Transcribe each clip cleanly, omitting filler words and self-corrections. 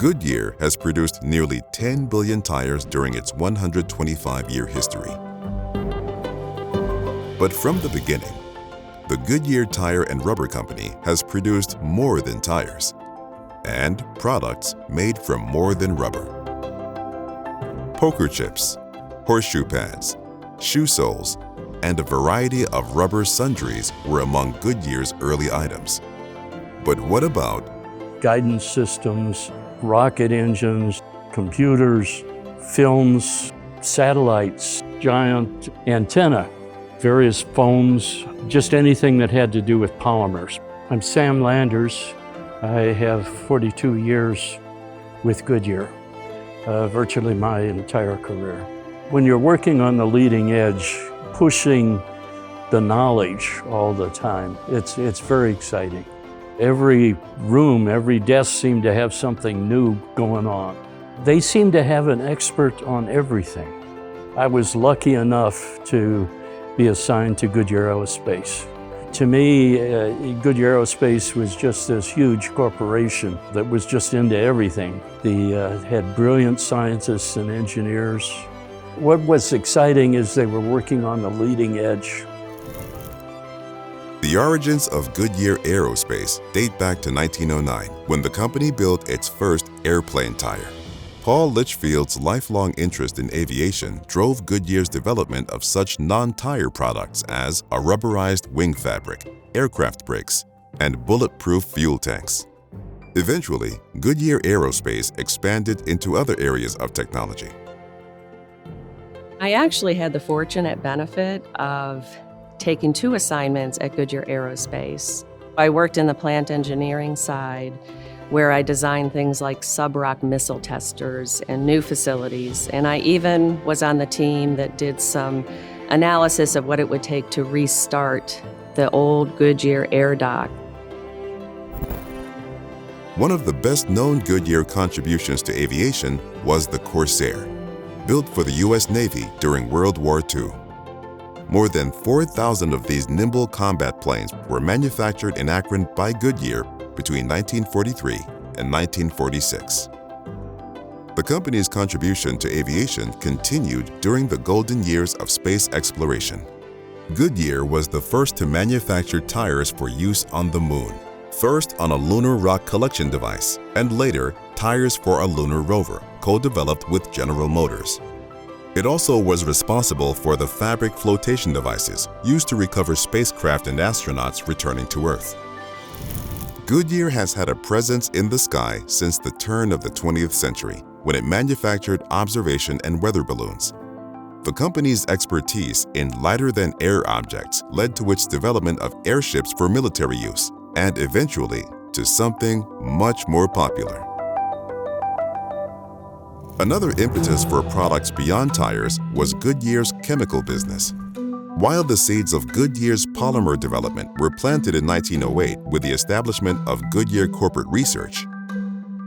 Goodyear has produced nearly 10 billion tires during its 125-year history. But from the beginning, the Goodyear Tire and Rubber Company has produced more than tires and products made from more than rubber. Poker chips, horseshoe pads, shoe soles, and a variety of rubber sundries were among Goodyear's early items. But what about guidance systems, rocket engines, computers, films, satellites, giant antenna, various phones, just anything that had to do with polymers. I'm Sam Landers. I have 42 years with Goodyear, virtually my entire career. When you're working on the leading edge, pushing the knowledge all the time, it's very exciting. Every room, every desk seemed to have something new going on. They seemed to have an expert on everything. I was lucky enough to be assigned to Goodyear Aerospace. To me, Goodyear Aerospace was just this huge corporation that was just into everything. They had brilliant scientists and engineers. What was exciting is they were working on the leading edge. The origins of Goodyear Aerospace date back to 1909, when the company built its first airplane tire. Paul Litchfield's lifelong interest in aviation drove Goodyear's development of such non-tire products as a rubberized wing fabric, aircraft brakes, and bulletproof fuel tanks. Eventually, Goodyear Aerospace expanded into other areas of technology. I actually had the fortunate benefit of taking 2 assignments at Goodyear Aerospace. I worked in the plant engineering side, where I designed things like sub-rock missile testers and new facilities. And I even was on the team that did some analysis of what it would take to restart the old Goodyear air dock. One of the best-known Goodyear contributions to aviation was the Corsair, built for the U.S. Navy during World War II. More than 4,000 of these nimble combat planes were manufactured in Akron by Goodyear between 1943 and 1946. The company's contribution to aviation continued during the golden years of space exploration. Goodyear was the first to manufacture tires for use on the moon, first on a lunar rock collection device, and later tires for a lunar rover, co-developed with General Motors. It also was responsible for the fabric flotation devices used to recover spacecraft and astronauts returning to Earth. Goodyear has had a presence in the sky since the turn of the 20th century, when it manufactured observation and weather balloons. The company's expertise in lighter-than-air objects led to its development of airships for military use, and eventually to something much more popular. Another impetus for products beyond tires was Goodyear's chemical business. While the seeds of Goodyear's polymer development were planted in 1908 with the establishment of Goodyear Corporate Research,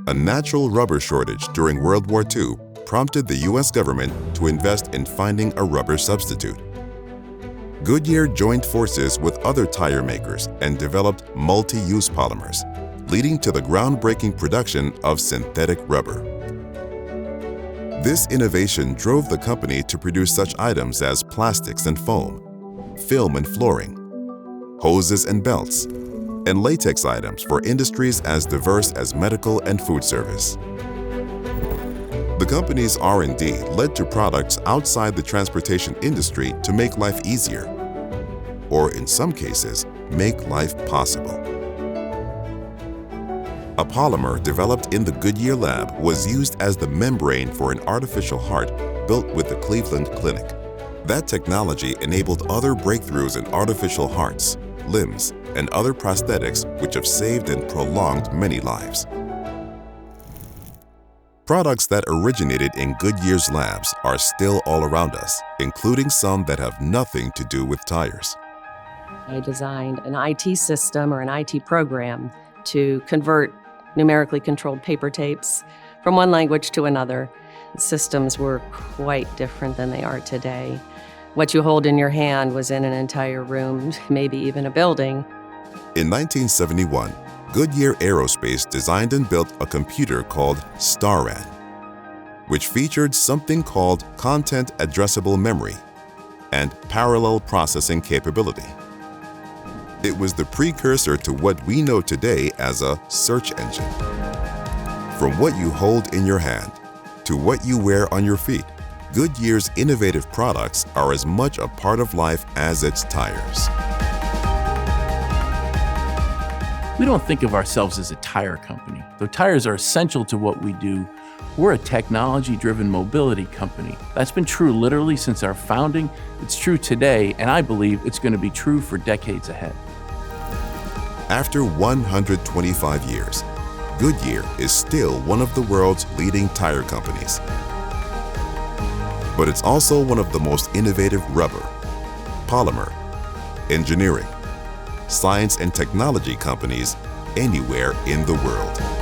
a natural rubber shortage during World War II prompted the U.S. government to invest in finding a rubber substitute. Goodyear joined forces with other tire makers and developed multi-use polymers, leading to the groundbreaking production of synthetic rubber. This innovation drove the company to produce such items as plastics and foam, film and flooring, hoses and belts, and latex items for industries as diverse as medical and food service. The company's R&D led to products outside the transportation industry to make life easier, or in some cases, make life possible. A polymer developed in the Goodyear lab was used as the membrane for an artificial heart built with the Cleveland Clinic. That technology enabled other breakthroughs in artificial hearts, limbs, and other prosthetics which have saved and prolonged many lives. Products that originated in Goodyear's labs are still all around us, including some that have nothing to do with tires. I designed an IT system or an IT program to convert numerically controlled paper tapes from one language to another. The systems were quite different than they are today. What you hold in your hand was in an entire room, maybe even a building. In 1971, Goodyear Aerospace designed and built a computer called StarRAN, which featured something called content addressable memory and parallel processing capability. It was the precursor to what we know today as a search engine. From what you hold in your hand to what you wear on your feet, Goodyear's innovative products are as much a part of life as its tires. We don't think of ourselves as a tire company. Though tires are essential to what we do, we're a technology-driven mobility company. That's been true literally since our founding. It's true today, and I believe it's going to be true for decades ahead. After 125 years, Goodyear is still one of the world's leading tire companies. But it's also one of the most innovative rubber, polymer, engineering, science and technology companies anywhere in the world.